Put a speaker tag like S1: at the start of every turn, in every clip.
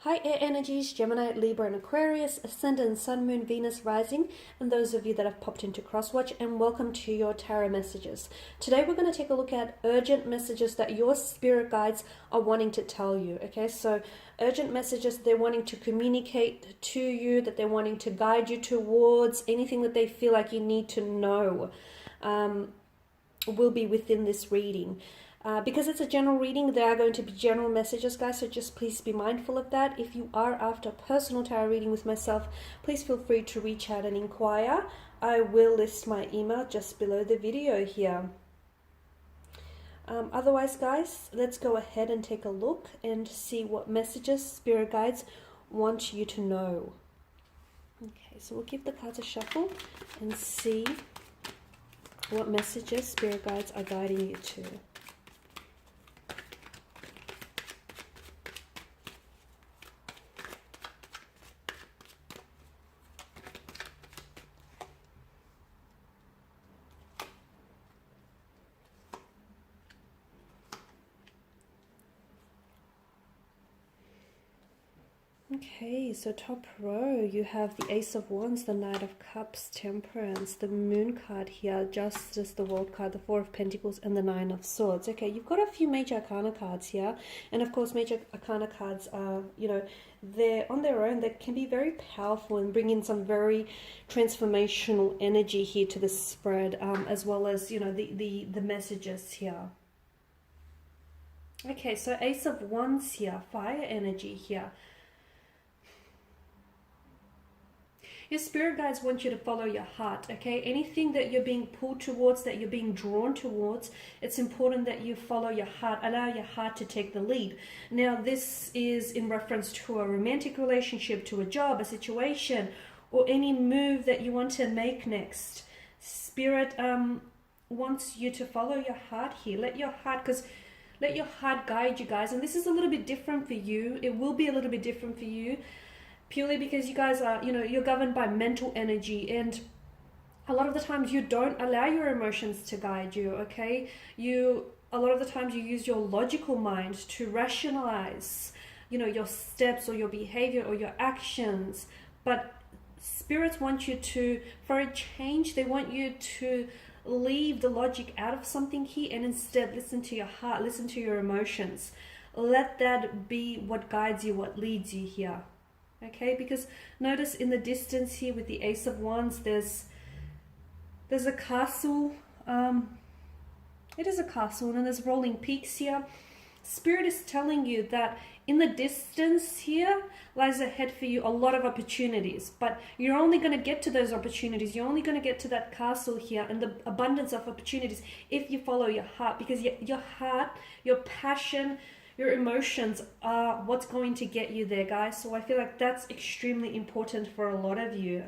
S1: Hi air energies, Gemini, Libra and Aquarius, Ascendant, Sun, Moon, Venus, Rising, and those of you that have popped into Crosswatch, and welcome to your tarot messages. Today we're going to take a look at urgent messages that your spirit guides are wanting to tell you. Okay, so urgent messages they're wanting to communicate to you, that they're wanting to guide you towards, anything that they feel like you need to know will be within this reading. Because it's a general reading, there are going to be general messages, guys, so just please be mindful of that. If you are after a personal tarot reading with myself, please feel free to reach out and inquire. I will list my email just below the video here. Otherwise, guys, let's go ahead and take a look and see what messages spirit guides want you to know. Okay, so we'll give the cards a shuffle and see what messages spirit guides are guiding you to. Okay, so top row, you have the Ace of Wands, the Knight of Cups, Temperance, the Moon card here, Justice, the World card, the Four of Pentacles, and the Nine of Swords. Okay, you've got a few major arcana cards here, and of course major arcana cards are, they're on their own, they can be very powerful and bring in some very transformational energy here to the spread, as well as, the messages here. Okay, so Ace of Wands here, fire energy here. Your spirit guides want you to follow your heart, okay? Anything that you're being pulled towards, that you're being drawn towards, it's important that you follow your heart, allow your heart to take the lead. Now, this is in reference to a romantic relationship, to a job, a situation, or any move that you want to make next. Spirit wants you to follow your heart here. Let your heart guide you, guys. And this is a little bit different for you. It will be a little bit different for you. Purely because you guys are, you're governed by mental energy, and a lot of the times you don't allow your emotions to guide you, okay? A lot of the times you use your logical mind to rationalize, your steps or your behavior or your actions. But spirits want you to, for a change, they want you to leave the logic out of something here and instead listen to your heart, listen to your emotions. Let that be what guides you, what leads you here. Okay, because notice in the distance here with the Ace of Wands, there's a castle. It is a castle, and there's rolling peaks here. Spirit is telling you that in the distance here lies ahead for you a lot of opportunities, but you're only going to get to those opportunities. You're only going to get to that castle here and the abundance of opportunities if you follow your heart, because your heart, your passion, your emotions are what's going to get you there, guys. So I feel like that's extremely important for a lot of you.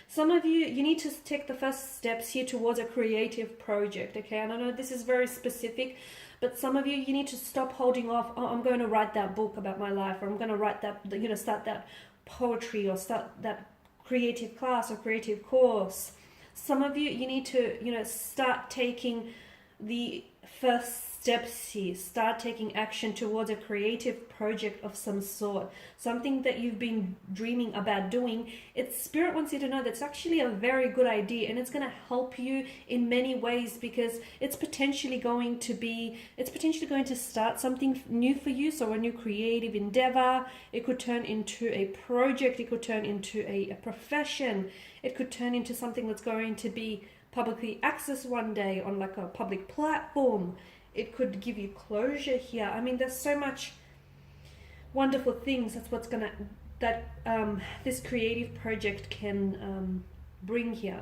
S1: Some of you need to take the first steps here towards a creative project, okay? And I know this is very specific, but some of you need to stop holding off. Oh, I'm going to write that book about my life, or I'm going to write that, start that poetry, or start that creative class or creative course. Some of you need to, start taking the first steps here. Start taking action towards a creative project of some sort, something that you've been dreaming about doing. Spirit wants you to know that's actually a very good idea, and it's going to help you in many ways, because it's potentially going to start something new for you. So a new creative endeavor, it could turn into a project, it could turn into a profession, it could turn into something that's going to be publicly accessed one day on like a public platform. It could give you closure here. I mean, there's so much wonderful things. That's what's this creative project can bring here.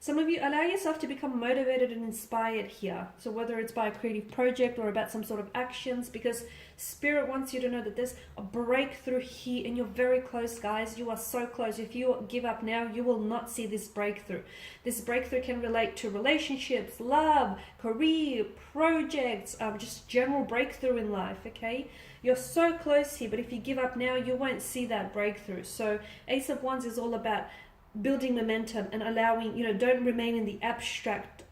S1: Some of you allow yourself to become motivated and inspired here. So whether it's by a creative project or about some sort of actions, because Spirit wants you to know that there's a breakthrough here, and you're very close, guys. You are so close. If you give up now, you will not see this breakthrough. This breakthrough can relate to relationships, love, career, projects, just general breakthrough in life, okay? You're so close here, but if you give up now, you won't see that breakthrough. So Ace of Wands is all about building momentum and allowing, don't remain in the abstract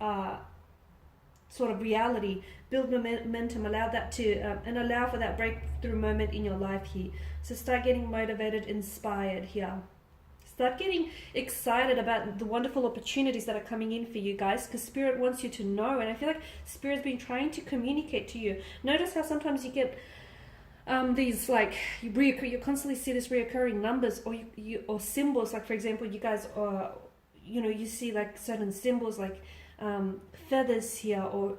S1: sort of reality, build momentum, allow that to and allow for that breakthrough moment in your life here. So start getting motivated, inspired here. Start getting excited about the wonderful opportunities that are coming in for you guys, because Spirit wants you to know, and I feel like Spirit's been trying to communicate to you. Notice how sometimes you get these like you constantly see this reoccurring numbers or symbols. Like for example, you guys are, you see like certain symbols like feathers here, or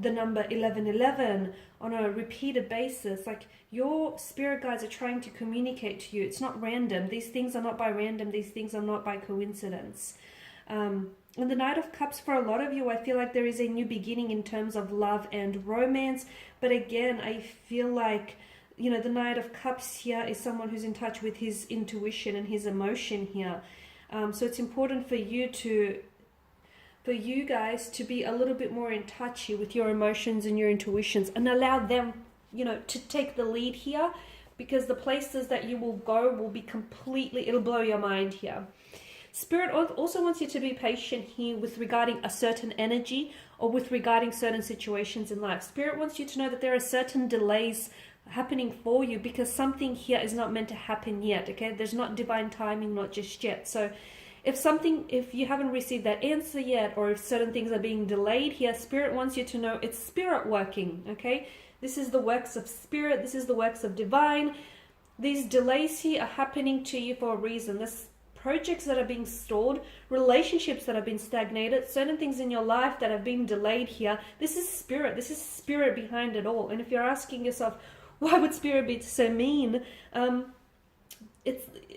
S1: the number 1111 on a repeated basis. Like your spirit guides are trying to communicate to you. It's not random. These things are not by random. These things are not by coincidence. And the Knight of Cups, for a lot of you, I feel like there is a new beginning in terms of love and romance. But again, I feel like, the Knight of Cups here is someone who's in touch with his intuition and his emotion here. So it's important for you guys to be a little bit more in touch here with your emotions and your intuitions, and allow them, to take the lead here, because the places that you will go will be it'll blow your mind here. Spirit also wants you to be patient here with regarding a certain energy or with regarding certain situations in life. Spirit wants you to know that there are certain delays happening for you, because something here is not meant to happen yet, okay? There's not divine timing, not just yet. So if you haven't received that answer yet, or if certain things are being delayed here, Spirit wants you to know it's Spirit working, okay? This is the works of Spirit. This is the works of divine. These delays here are happening to you for a reason. There's projects that are being stalled, relationships that have been stagnated, certain things in your life that have been delayed here. This is Spirit. This is Spirit behind it all. And if you're asking yourself, why would Spirit be so mean?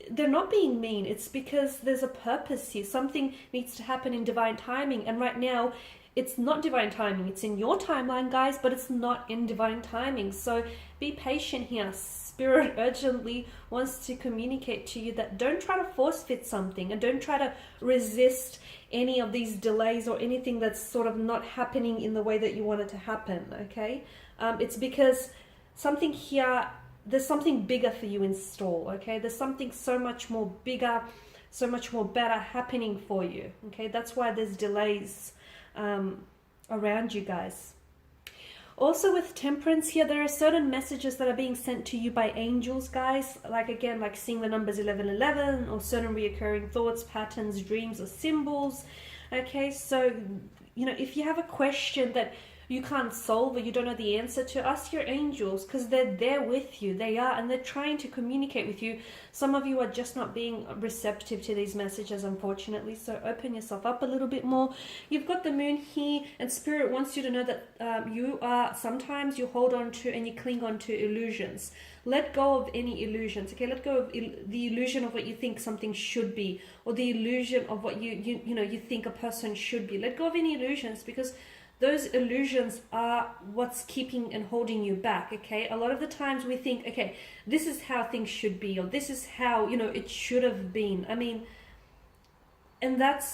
S1: They're not being mean. It's because there's a purpose here. Something needs to happen in divine timing, and right now it's not divine timing. It's in your timeline, guys, but it's not in divine timing. So be patient here. Spirit urgently wants to communicate to you that don't try to force fit something, and don't try to resist any of these delays or anything that's sort of not happening in the way that you want it to happen, okay? It's because something here, there's something bigger for you in store, okay? There's something so much more bigger, so much more better happening for you, okay? That's why there's delays around you guys. Also with Temperance here, there are certain messages that are being sent to you by angels, guys. Like again, like seeing the numbers 1111, or certain reoccurring thoughts, patterns, dreams, or symbols, okay? So, if you have a question that you can't solve or you don't know the answer to, ask your angels, because they're there with you. They are, and they're trying to communicate with you. Some of you are just not being receptive to these messages, unfortunately, so open yourself up a little bit more. You've got the Moon here, and Spirit wants you to know that sometimes you hold on to and you cling on to illusions. Let go of any illusions, okay? Let go of the illusion of what you think something should be, or the illusion of what you think a person should be. Let go of any illusions, because those illusions are what's keeping and holding you back, okay? A lot of the times we think, okay, this is how things should be, or this is how, it should have been. I mean, and that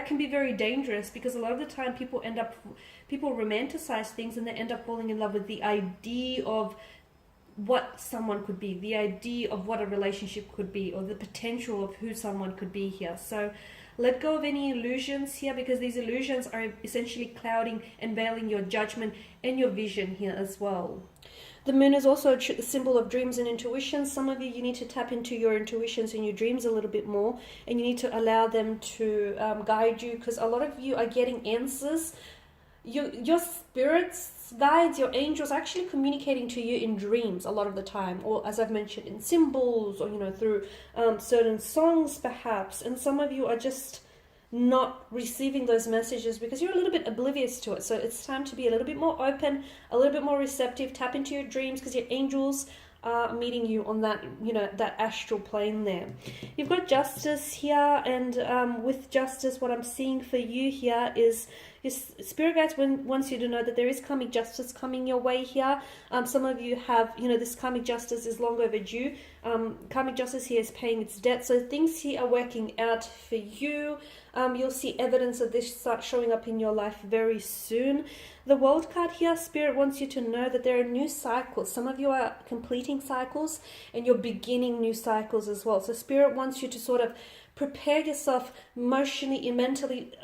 S1: can be very dangerous, because a lot of the time people romanticize things, and they end up falling in love with the idea of what someone could be, the idea of what a relationship could be, or the potential of who someone could be here. So let go of any illusions here, because these illusions are essentially clouding and veiling your judgment and your vision here as well. The Moon is also a symbol of dreams and intuition. Some of you need to tap into your intuitions and your dreams a little bit more, and you need to allow them to guide you, because a lot of you are getting answers. Your spirits, guides, your angels are actually communicating to you in dreams a lot of the time, or as I've mentioned, in symbols, or through certain songs perhaps. And some of you are just not receiving those messages because you're a little bit oblivious to it. So it's time to be a little bit more open, a little bit more receptive. Tap into your dreams, because your angels are meeting you on that, that astral plane there. You've got Justice here, and with Justice, what I'm seeing for you here is Spirit guides wants you to know that there is karmic justice coming your way here. Some of you have, this karmic justice is long overdue. Karmic justice here is paying its debt. So things here are working out for you. You'll see evidence of this start showing up in your life very soon. The World card here, Spirit wants you to know that there are new cycles. Some of you are completing cycles, and you're beginning new cycles as well. So Spirit wants you to sort of prepare yourself emotionally and mentally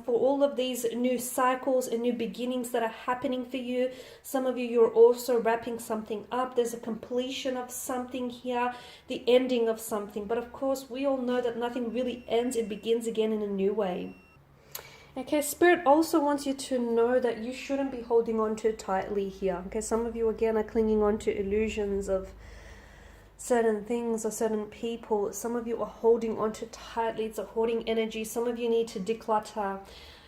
S1: for all of these new cycles and new beginnings that are happening for you. Some of you, you're also wrapping something up. There's a completion of something here, the ending of something. But of course, we all know that nothing really ends. It begins again in a new way. Okay, Spirit also wants you to know that you shouldn't be holding on too tightly here. Okay, some of you, again, are clinging on to illusions of certain things or certain people. Some of you are holding on too tightly. It's a hoarding energy. Some of you need to declutter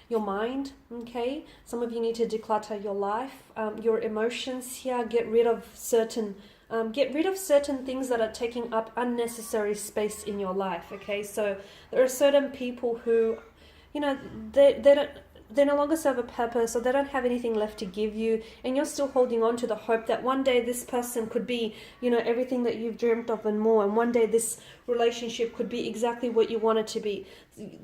S1: your mind, okay? Some of you need to declutter your life, your emotions here. Get rid of certain things that are taking up unnecessary space in your life, okay? So there are certain people who, you know, they no longer serve a purpose, or they don't have anything left to give you, and you're still holding on to the hope that one day this person could be, you know, everything that you've dreamt of and more, and one day this relationship could be exactly what you want it to be.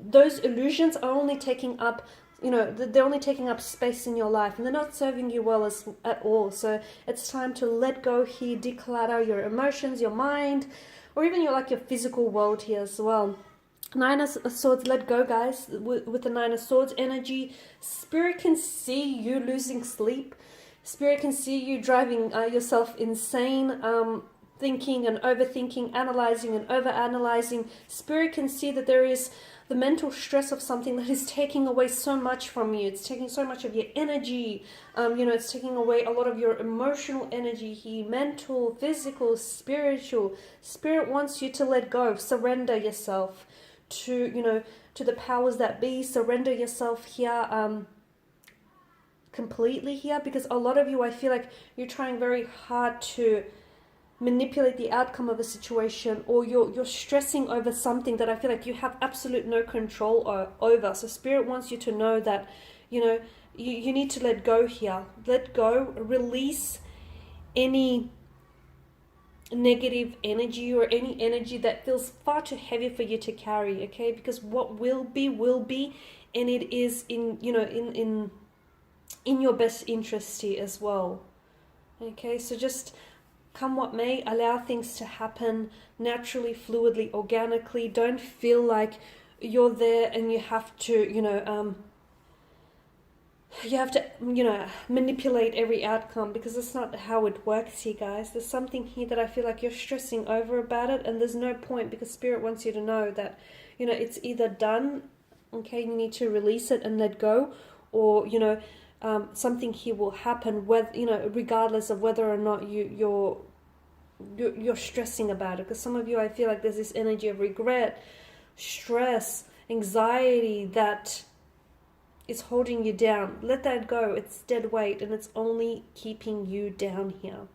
S1: Those illusions are only taking up, you know, they're only taking up space in your life, and they're not serving you well at all. So it's time to let go here, declutter your emotions, your mind, or even your physical world here as well. Nine of Swords, let go, guys. With the Nine of Swords energy, Spirit can see you losing sleep. Spirit can see you driving yourself insane, thinking and overthinking, analyzing and overanalyzing. Spirit can see that there is the mental stress of something that is taking away so much from you. It's taking so much of your energy. You know, it's taking away a lot of your emotional energy here, mental, physical, spiritual. Spirit wants you to let go, surrender yourself to, you know, to the powers that be. Surrender yourself here completely here, because a lot of you, I feel like you're trying very hard to manipulate the outcome of a situation, or you're stressing over something that I feel like you have absolute no control over. So Spirit wants you to know that, you know, you need to let go here. Let go, release any negative energy or any energy that feels far too heavy for you to carry, okay? Because what will be, and it is in, you know, in your best interest here as well. Okay, so just come what may, allow things to happen naturally, fluidly, organically. Don't feel like you're there and you have to, you know, manipulate every outcome, because it's not how it works here, guys. There's something here that I feel like you're stressing over about it, and there's no point, because Spirit wants you to know that, you know, it's either done, okay, you need to release it and let go, or, you know, something here will happen, whether, you know, regardless of whether or not you're stressing about it. Because some of you, I feel like there's this energy of regret, stress, anxiety that is holding you down. Let that go. It's dead weight, and it's only keeping you down here.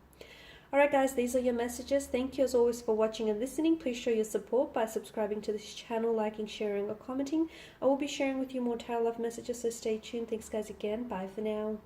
S1: Alright guys, these are your messages. Thank you as always for watching and listening. Please show your support by subscribing to this channel, liking, sharing or commenting. I will be sharing with you more tarot love messages, so stay tuned. Thanks guys again. Bye for now.